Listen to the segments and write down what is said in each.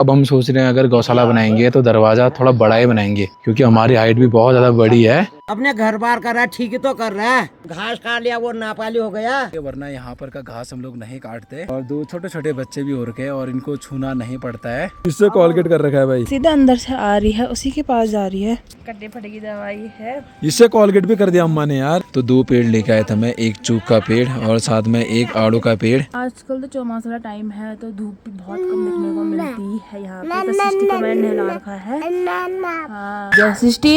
अब हम सोच रहे हैं अगर गौशाला बनाएंगे तो दरवाजा थोड़ा बड़ा ही बनाएंगे, क्योंकि हमारी हाइट भी बहुत ज्यादा बड़ी है। अपने घर बार कर रहा है, ठीक ही तो कर रहा है। घास काट लिया वो नापाली हो गया। वरना यहाँ पर का घास हम लोग नहीं काटते। और दो छोटे छोटे बच्चे भी हो रखे हैं और इनको छूना नहीं पड़ता है। इससे कॉलगेट कर रखा है भाई, सीधा अंदर से आ रही है, उसी के पास जा रही है। कट्टे फटे की दवाई है, इससे कॉलगेट भी कर दिया अम्मा ने यार। तो 2 पेड़ लेके आए थे मैं, एक चूक का पेड़ और साथ में एक आड़ू का पेड़। आजकल तो चौमासा टाइम है तो धूप भी बहुत कम देखने को मिलती है यहाँ पे। तो सृष्टि को मैंने नहला रखा है। हाँ सृष्टि,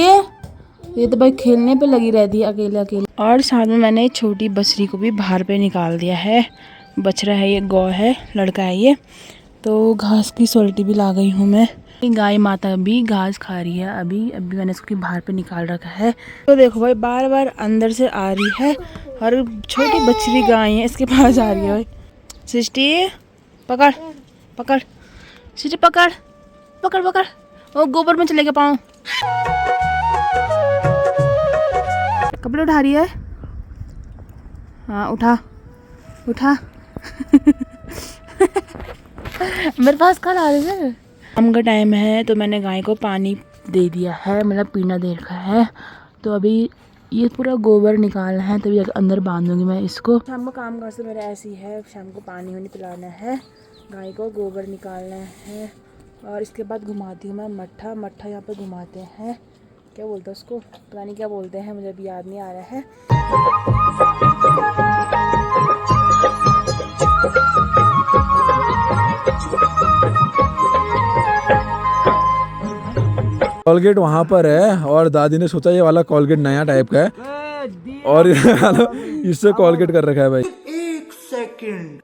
ये तो भाई खेलने पे लगी रहती है अकेले अकेले। और साथ में मैंने छोटी बछड़ी को भी बाहर पे निकाल दिया है। बछड़ा है ये, गौ है, लड़का है ये। तो घास की सोल्टी भी ला गई हूँ मैं। गाय माता भी घास खा रही है अभी मैंने इसको बाहर पे निकाल रखा है। तो देखो भाई बार बार अंदर से आ रही है और छोटी बछड़ी गाय है इसके पास आ रही है। भाई सृष्टि पकड़ पकड़, सृष्टि पकड़ पकड़ पकड़, वो गोबर में चले गए पाँव। कपड़े उठा रही है, हाँ उठा उठा। मेरे पास कल आ रही है। शाम का टाइम है तो मैंने गाय को पानी दे दिया है, मतलब पीना दे रखा है। तो अभी ये पूरा गोबर निकालना है, तभी अंदर बांधूंगी मैं इसको। शाम का काम काज तो मेरा ऐसे ही है, शाम को पानी वानी पिलाना है, गाय को गोबर निकालना है और इसके बाद घुमाती हूँ मैं मट्ठा। मट्ठा यहाँ पे घुमाते हैं, क्या बोलते हैं उसको, पता नहीं क्या बोलते हैं, मुझे अभी याद नहीं आ रहा है। कॉलगेट वहाँ पर है और दादी ने सोचा ये वाला कॉलगेट नया टाइप का है और इससे कॉलगेट कर रखा है भाई। 1 सेकंड।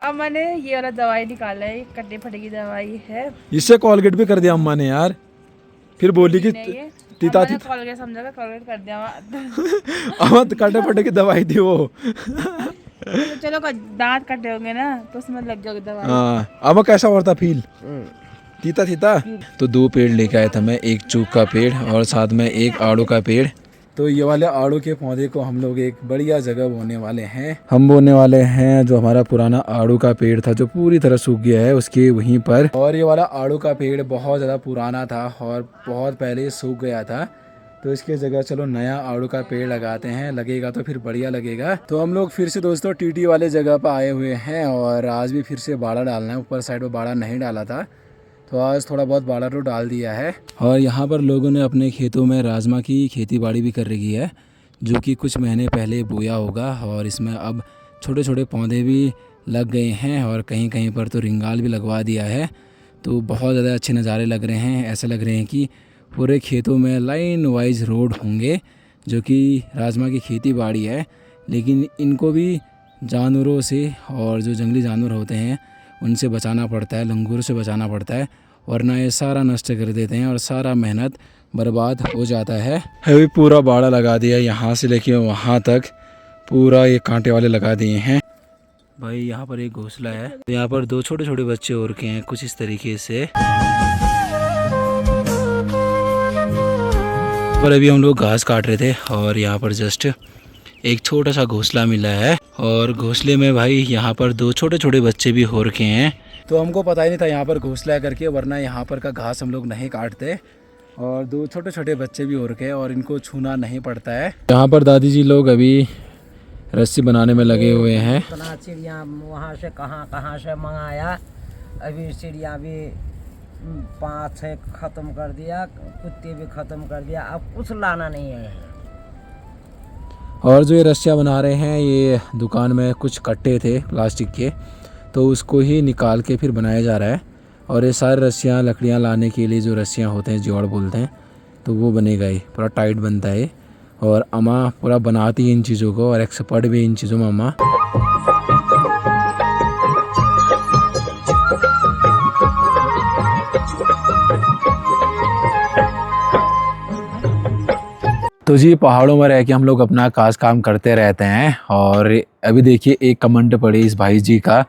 अब मैंने ये वाला दवाई निकाला है, कट्टे फटे की दवाई है। इससे कॉलगेट भी कर दिया अम्मा ने यार। फिर बोली कि तीता थी, कॉलगेट समझा था, कॉलगेट कर दिया। अम्मा कट्टे फटे की दवाई थी वो। चलो दांत कटे होंगे ना तो उसमें लग जाओगे दवाई। हाँ अम्मा कैसा और था फील, तीता थीता। तो 2 पेड़ लेके आया था मैं, एक चूक का पेड़ और साथ में एक आड़ू का पेड़। तो ये वाले आड़ू के पौधे को हम लोग एक बढ़िया जगह बोने वाले हैं। हम बोने वाले हैं जो हमारा पुराना आड़ू का पेड़ था जो पूरी तरह सूख गया है उसके वहीं पर। और ये वाला आड़ू का पेड़ बहुत ज़्यादा पुराना था और बहुत पहले सूख गया था, तो इसके जगह चलो नया आड़ू का पेड़ लगाते हैं, लगेगा तो फिर बढ़िया लगेगा। तो हम लोग फिर से दोस्तों टीटी वाले जगह पर आए हुए हैं और आज भी फिर से बाड़ा डालना है। ऊपर साइड में बाड़ा नहीं डाला था तो आज थोड़ा बहुत बाड़ा तो डाल दिया है। और यहाँ पर लोगों ने अपने खेतों में राजमा की खेती बाड़ी भी कर रखी है, जो कि कुछ महीने पहले बोया होगा। और इसमें अब छोटे छोटे पौधे भी लग गए हैं और कहीं कहीं पर तो रिंगाल भी लगवा दिया है। तो बहुत ज़्यादा अच्छे नज़ारे लग रहे हैं, ऐसे लग रहे हैं कि पूरे खेतों में लाइन वाइज रोड होंगे, जो कि राजमा की खेती बाड़ी है। लेकिन इनको भी जानवरों से और जो जंगली जानवर होते हैं उनसे बचाना पड़ता है, लंगूर से बचाना पड़ता है, वरना ये सारा नष्ट कर देते हैं और सारा मेहनत बर्बाद हो जाता है। अभी पूरा बाड़ा लगा दिया, यहाँ से लेके वहाँ तक पूरा ये कांटे वाले लगा दिए हैं भाई। यहाँ पर एक घोंसला है, तो यहाँ पर 2 छोटे छोटे बच्चे और के हैं कुछ इस तरीके से। पर अभी हम लोग घास काट रहे थे और यहाँ पर जस्ट एक छोटा सा घोंसला मिला है और घोंसले में भाई यहाँ पर 2 छोटे छोटे बच्चे भी हो रखे हैं। तो हमको पता ही नहीं था यहाँ पर घोंसला है करके, वरना यहाँ पर का घास हम लोग नहीं काटते। और 2 छोटे छोटे बच्चे भी हो रखे हैं और इनको छूना नहीं पड़ता है। यहाँ पर दादी जी लोग अभी रस्सी बनाने में लगे हुए हैं। इतना चिड़िया वहाँ से कहाँ से मंगाया, अभी चिड़िया भी 5-6 ख़त्म कर दिया, कुत्ते भी ख़त्म कर दिया, अब कुछ लाना नहीं है। और जो ये रस्सियाँ बना रहे हैं ये दुकान में कुछ कट्टे थे प्लास्टिक के, तो उसको ही निकाल के फिर बनाया जा रहा है। और ये सारी रस्सियाँ लकड़ियाँ लाने के लिए जो रस्सियाँ होते हैं जोड़ बोलते हैं, तो वो बनेगा, ये पूरा टाइट बनता है। और अम्मा पूरा बनाती है इन चीज़ों को और एक्सपर्ट भी इन चीज़ों में अम्मा। तो जी पहाड़ों में रह के हम लोग अपना काम करते रहते हैं। और अभी देखिए एक कमेंट पड़ी इस भाई जी का,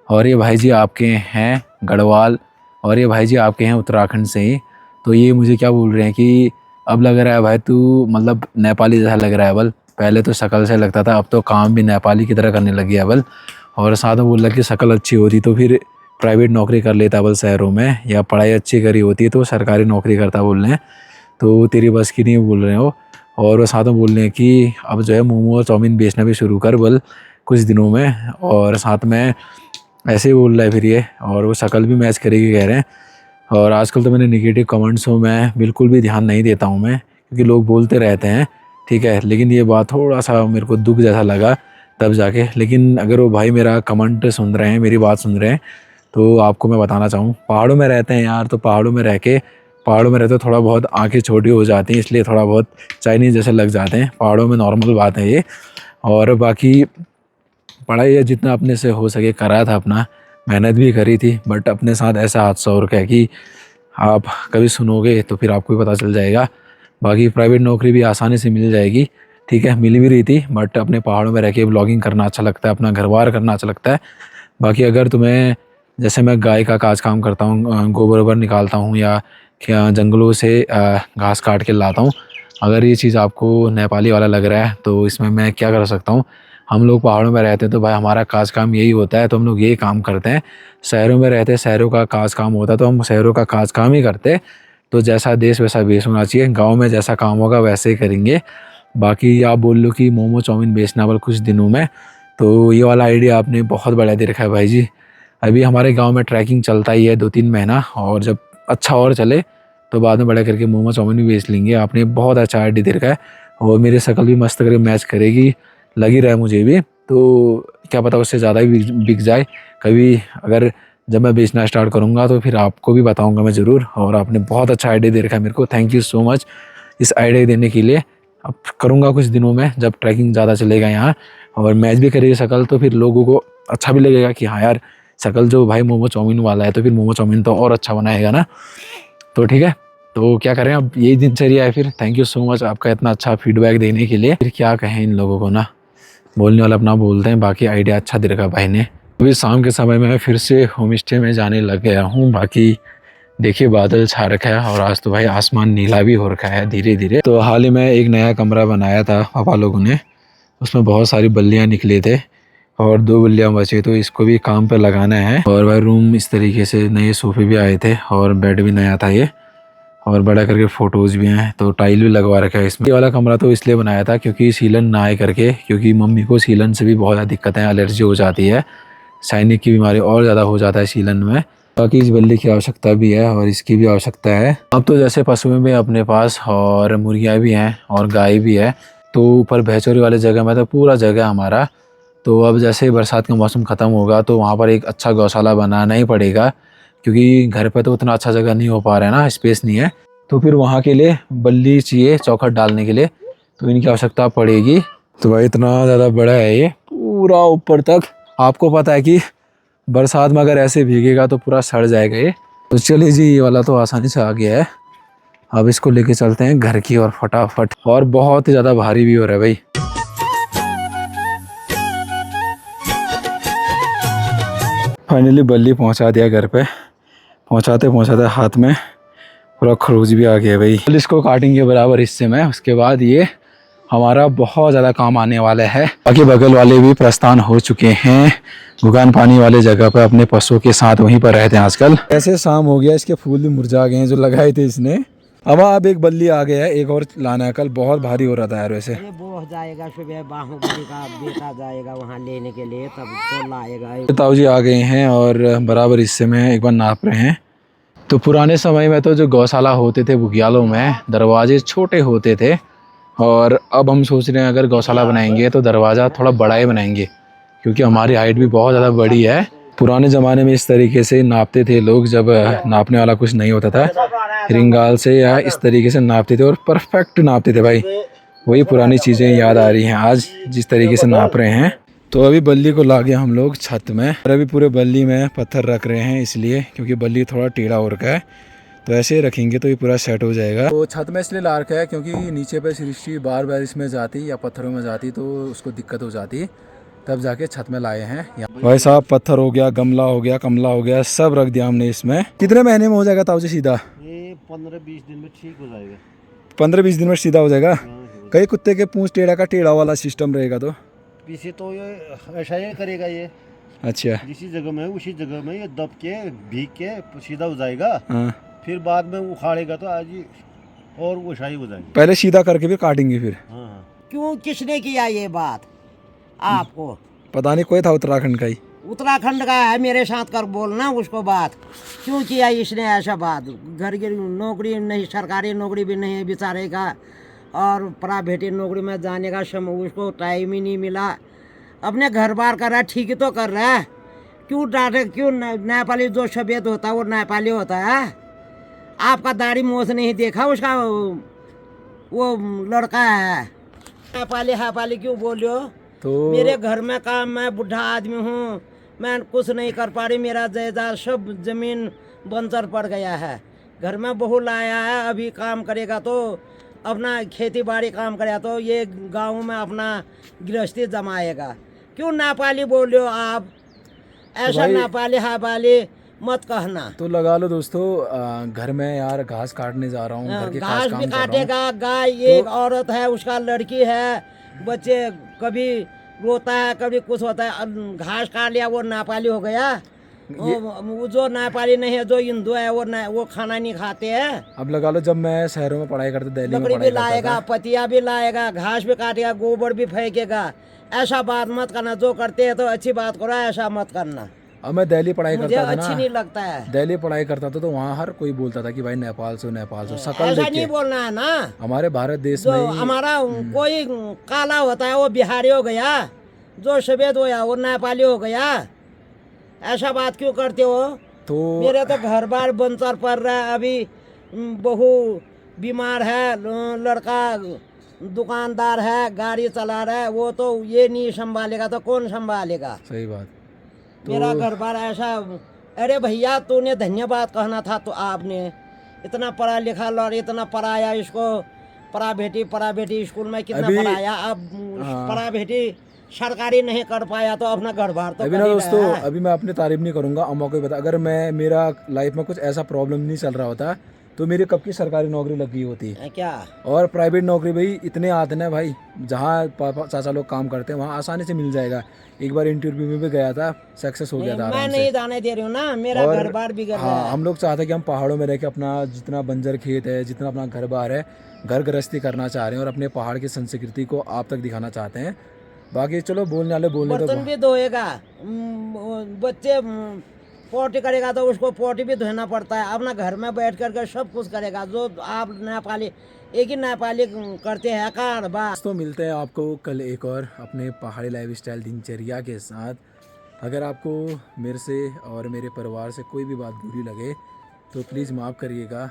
और ये भाई जी आपके हैं गढ़वाल और ये भाई जी आपके हैं उत्तराखंड से ही। तो ये मुझे क्या बोल रहे हैं कि अब लग रहा है भाई तू मतलब नेपाली जैसा लग रहा है बल, पहले तो शक्ल से लगता था, अब तो काम भी नेपाली की तरह करने लगी है बल। और साथ में बोल रहा कि शक्ल अच्छी होती तो फिर प्राइवेट नौकरी कर लेता बोल शहरों में, या पढ़ाई अच्छी करी होती तो सरकारी नौकरी करता बोल रहे हैं, तो तेरी बस की नहीं बोल रहे हो। और वो साथ में बोल रहे हैं कि अब जो है मोमो और चाउमीन बेचना भी शुरू कर बोल कुछ दिनों में, और साथ में ऐसे ही बोल रहा है फिर ये, और वो शक्ल भी मैच करेगी कह रहे हैं। और आजकल तो मैंने निगेटिव कमेंट्स में मैं बिल्कुल भी ध्यान नहीं देता हूँ मैं, क्योंकि लोग बोलते रहते हैं, ठीक है। लेकिन ये बात थोड़ा सा मेरे को दुख जैसा लगा तब जाके। लेकिन अगर वो भाई मेरा कमेंट सुन रहे हैं, मेरी बात सुन रहे हैं, तो आपको मैं बताना चाहूँ, पहाड़ों में रहते हैं यार, तो पहाड़ों में रहते थोड़ा बहुत आंखें छोटी हो जाती हैं, इसलिए थोड़ा बहुत चाइनीज़ जैसे लग जाते हैं। पहाड़ों में नॉर्मल बात है ये। और बाकी पढ़ाई जितना अपने से हो सके करा था, अपना मेहनत भी करी थी, बट अपने साथ ऐसा हादसा हो रखा है कि आप कभी सुनोगे तो फिर आपको भी पता चल जाएगा। बाकी प्राइवेट नौकरी भी आसानी से मिल जाएगी, ठीक है, मिल भी रही थी, बट अपने पहाड़ों में रह के ब्लॉगिंग करना अच्छा लगता है, अपना घर बार करना अच्छा लगता है। बाकी अगर तुम्हें, जैसे मैं गाय का काम करता हूँ, गोबर वोबर निकालता हूँ, या क्या जंगलों से घास काट के लाता हूँ, अगर ये चीज़ आपको नेपाली वाला लग रहा है तो इसमें मैं क्या कर सकता हूँ। हम लोग पहाड़ों में रहते हैं तो भाई हमारा काम यही होता है, तो हम लोग यही काम करते हैं। शहरों में रहते शहरों का काम होता है, तो हम शहरों का काम ही करते। तो जैसा देश वैसा बेस होना चाहिए, गांव में जैसा काम होगा वैसे ही करेंगे। बाकी आप बोल लो कि मोमो चाउमीन बेचना वाला कुछ दिनों में, तो ये वाला आइडिया आपने बहुत बढ़िया दे रखा है भाई जी। अभी हमारे गांव में ट्रैकिंग चलता ही है 2-3 महीना, और जब अच्छा और चले तो बाद में बड़ा करके मोमो चाउमीन भी बेच लेंगे। आपने बहुत अच्छा आइडिया दे रखा है, और मेरी शक्ल भी मस्त करके मैच करेगी, लग ही रहा है मुझे भी। तो क्या पता उससे ज़्यादा भी बिक जाए कभी, अगर जब मैं बेचना स्टार्ट करूँगा तो फिर आपको भी बताऊँगा मैं ज़रूर। और आपने बहुत अच्छा आइडिया दे रखा है मेरे को, थैंक यू सो मच इस आइडिया देने के लिए। अब करूँगा कुछ दिनों में, जब ट्रैकिंग ज़्यादा चलेगा यहाँ और मैच भी करेगी शक्ल, तो फिर लोगों को अच्छा भी लगेगा कि हाँ यार शक्ल जो भाई मोमो चाउमीन वाला है, तो फिर मोमो चाउमीन तो और अच्छा बनाएगा ना। तो ठीक है, तो क्या करें, अब यही दिनचर्या है फिर। थैंक यू सो मच आपका इतना अच्छा फीडबैक देने के लिए। फिर क्या कहें इन लोगों को ना, बोलने वाला अपना बोलते हैं। बाकी आइडिया अच्छा दे रखा भाई ने। अभी शाम के समय में मैं फिर से होम स्टे में जाने लग गया हूँ। बाकी देखिए बादल छा रखा है, और आज तो भाई आसमान नीला भी हो रखा है धीरे धीरे। तो हाल ही में एक नया कमरा बनाया था पापा लोगों ने, उसमें बहुत सारी बल्लियाँ निकले थे और 2 बल्लियाँ बचे, तो इसको भी काम पे लगाना है। और भाई रूम इस तरीके से, नए सोफे भी आए थे और बेड भी नया था ये, और बड़ा करके फ़ोटोज़ भी हैं, तो टाइल भी लगवा रखा है इसमें। ये वाला कमरा तो इसलिए बनाया था क्योंकि सीलन ना आए करके, क्योंकि मम्मी को सीलन से भी बहुत ज़्यादा दिक्कत है, एलर्जी हो जाती है, साइनिक की बीमारी और ज़्यादा हो जाता है सीलन में। बाकी इस बल्ली की आवश्यकता भी है और इसकी भी आवश्यकता है। अब तो जैसे पशुएं भी अपने पास, और मुर्गियाँ भी हैं और गाय भी है, तो ऊपर भैंचोरी वाले जगह में तो पूरा जगह हमारा। तो अब जैसे बरसात का मौसम ख़त्म होगा तो वहाँ पर एक अच्छा गौशाला बनाना ही पड़ेगा, क्योंकि घर पे तो उतना अच्छा जगह नहीं हो पा रहा है ना, स्पेस नहीं है। तो फिर वहाँ के लिए बल्ली चाहिए चौखट डालने के लिए, तो इनकी आवश्यकता पड़ेगी। तो भाई इतना ज़्यादा बड़ा है ये, पूरा ऊपर तक। आपको पता है कि बरसात में अगर ऐसे भीगेगा तो पूरा सड़ जाएगा ये। तो चलिए जी, ये वाला तो आसानी से आ गया है। अब इसको लेके चलते हैं घर की और फटाफट। और बहुत ही ज़्यादा भारी भी हो रहा है भाई। फाइनली बल्ली पहुंचा दिया घर पे। पहुंचाते पहुंचाते हाथ में पूरा खरोच भी आ गया भाई। इसको काटेंगे बराबर हिस्से में, उसके बाद ये हमारा बहुत ज़्यादा काम आने वाला है। बाकी बगल वाले भी प्रस्थान हो चुके हैं गुगान पानी वाले जगह पर, अपने पशुओं के साथ वहीं पर रहते हैं आजकल। ऐसे शाम हो गया, इसके फूल भी मुरझा गए हैं जो लगाए थे इसने। अब एक बल्ली आ गया है, एक और लाना है, कल बहुत भारी हो रहा था यार। वैसे ये वो हो जाएगा, सुबह बाहुबली का बेटा जाएगा वहाँ लेने के लिए, तब तो लाएगा। ताऊ जी आ गए हैं और बराबर हिस्से में एक बार नाप रहे हैं। तो पुराने समय में तो जो गौशाला होते थे बुग्यालों में, दरवाजे छोटे होते थे, और अब हम सोच रहे हैं अगर गौशाला बनाएंगे तो दरवाज़ा थोड़ा बड़ा ही बनाएंगे, क्योंकि हमारी हाइट भी बहुत ज़्यादा बड़ी है। पुराने ज़माने में इस तरीके से नापते थे लोग, जब नापने वाला कुछ नहीं होता था, रिंगाल से या इस तरीके से नापते थे और परफेक्ट नापते थे भाई। वही पुरानी चीज़ें याद आ रही हैं आज जिस तरीके से नाप रहे हैं। तो अभी बल्ली को ला गया हम लोग छत में, और अभी पूरे बल्ली में पत्थर रख रहे हैं, इसलिए क्योंकि बल्ली थोड़ा टेढ़ा हो रखा है, तो ऐसे ही रखेंगे तो ये पूरा सेट हो जाएगा। तो छत में इसलिए ला रखा है क्योंकि नीचे पे सृष्टि बार बार इसमें जाती या पत्थरों में जाती तो उसको दिक्कत हो जाती, तब जाके छत में लाए हैं। भाई साहब पत्थर हो गया, गमला हो गया, कमला हो गया, सब रख दिया हमने इसमें। कितने महीने में हो जाएगा ताऊ जी सीधा? ये 15-20 दिन में ठीक हो जाएगा। 15-20 दिन में सीधा हो जाएगा। कई कुत्ते के पूंछ टेढ़ा का टेढ़ा वाला सिस्टम रहेगा तो पीछे तो ये ऐसा ही करेगा ये। अच्छा जिसी जगह में है, उसी जगह में ये दब के भीग के सीधा हो जाएगा। हाँ, फिर बाद में उखाड़ेगा तो आज ही और वो शाही हो जाएगी। पहले सीधा करके फिर काटेंगे फिर। हाँ हाँ। क्यों, किसने किया ये बात आपको? पता नहीं, कोई था उत्तराखंड का ही। उत्तराखंड का है, मेरे साथ कर बोलना उसको बात। क्यों किया इसने ऐसा बात? घर की नौकरी नहीं, सरकारी नौकरी भी नहीं है बेचारे का, और प्राइवेट नौकरी में जाने का समय उसको टाइम ही नहीं मिला। अपने घर बार कर रहा है, ठीक ही तो कर रहा है। क्यों डांटे? क्यों? नेपाली जो सफेद होता है वो नेपाली होता है। आपका दाढ़ी मोछ नहीं देखा उसका? वो लड़का है नेपाली हैपाली क्यों बोलियो? तो मेरे घर में काम, मैं बुढ़ा आदमी हूँ, मैं कुछ नहीं कर पा रही, मेरा जायदाद सब जमीन बंजर पड़ गया है। घर में बहू लाया है, अभी काम करेगा तो अपना खेती बाड़ी काम करेगा तो ये गांव में अपना गृहस्थी जमाएगा। क्यों नेपाली बोलियो आप? ऐसा भाई- नेपाली हैपाली मत कहना। तो लगा लो दोस्तों, घर में यार घास काटने जा रहा हूँ, घर के खास घास काम भी कर रहा हूँ। काटेगा, गाय एक औरत है, उसका लड़की है, बच्चे, कभी रोता है कभी कुछ होता है। अब घास काट लिया वो नेपाली हो गया। वो जो नेपाली नहीं है, जो हिंदू है, वो खाना नहीं खाते हैं। अब लगा लो, जब मैं शहरों में पढ़ाई करता, दिल्ली में लकड़ी भी पढ़ाई करता लाएगा, था, पतिया भी लाएगा, घास भी काटेगा, गोबर भी फेंकेगा। ऐसा बात मत करना। जो करते हैं तो अच्छी बात करो, ऐसा मत करना। अब मैं दिल्ली पढ़ाई मुझे करता था अच्छी ना, नहीं लगता है। दिल्ली पढ़ाई करता था तो वहाँ हर कोई बोलता था कि भाई नेपाल से, नेपाल से, शकल ऐसा देख नहीं के। बोलना है ना। हमारे भारत देश जो में ही हमारा कोई काला होता है वो बिहारी हो गया, जो सफेद होया वो नेपाली हो गया। ऐसा बात क्यों करते हो? तो मेरे तो घर बार बंजर पड़ रहा है। अभी बहू बीमार है, लड़का दुकानदार है, गाड़ी चला रहा है, वो तो ये नहीं संभालेगा तो कौन संभालेगा? सही बात। मेरा घर बार ऐसा। अरे भैया, तूने धन्यवाद कहना था। तो आपने इतना पढ़ा लिखा और इतना पढ़ाया इसको, प्राइवेटी स्कूल में कितना अभी- पढ़ाया। अब प्राइवेटी सरकारी नहीं कर पाया तो अपना घर बार तो अभी कर ना ही दोस्तों, रहा है। अभी मैं अपनी तारीफ नहीं करूंगा, अम्मा को ही बता, अगर मैं, मेरा लाइफ में कुछ ऐसा प्रॉब्लम नहीं चल रहा होता तो मेरी कब की सरकारी नौकरी लग गई होती। क्या? और प्राइवेट नौकरी भाई इतने आते ना भाई, जहाँ पापा चाचा लोग काम करते हैं वहाँ आसानी से मिल जाएगा। एक बार इंटरव्यू में भी गया था, सक्सेस हो गया था मैं आराम नहीं से। जाने दे रही हूँ ना, मेरा और घर बार बिगड़ रहा हाँ, है। हम लोग चाहते हैं कि हम पहाड़ों में रह के अपना जितना बंजर खेत है, जितना अपना घर बार है, घर गृहस्थी करना चाह रहे हैं और अपने पहाड़ की संस्कृति को आप तक दिखाना चाहते हैं। बाकी चलो, बोलने वाले बोलने तो बर्तन भी धोएगा, बच्चे पोटी करेगा तो उसको पोटी भी धोना पड़ता है। अपना घर में बैठ करके सब कुछ करेगा। जो आप नेपाली, एक ही नेपाली करते हैं कार बात। तो मिलते हैं आपको कल एक और अपने पहाड़ी लाइफस्टाइल दिनचर्या के साथ। अगर आपको मेरे से और मेरे परिवार से कोई भी बात बुरी लगे तो प्लीज़ माफ़ करिएगा।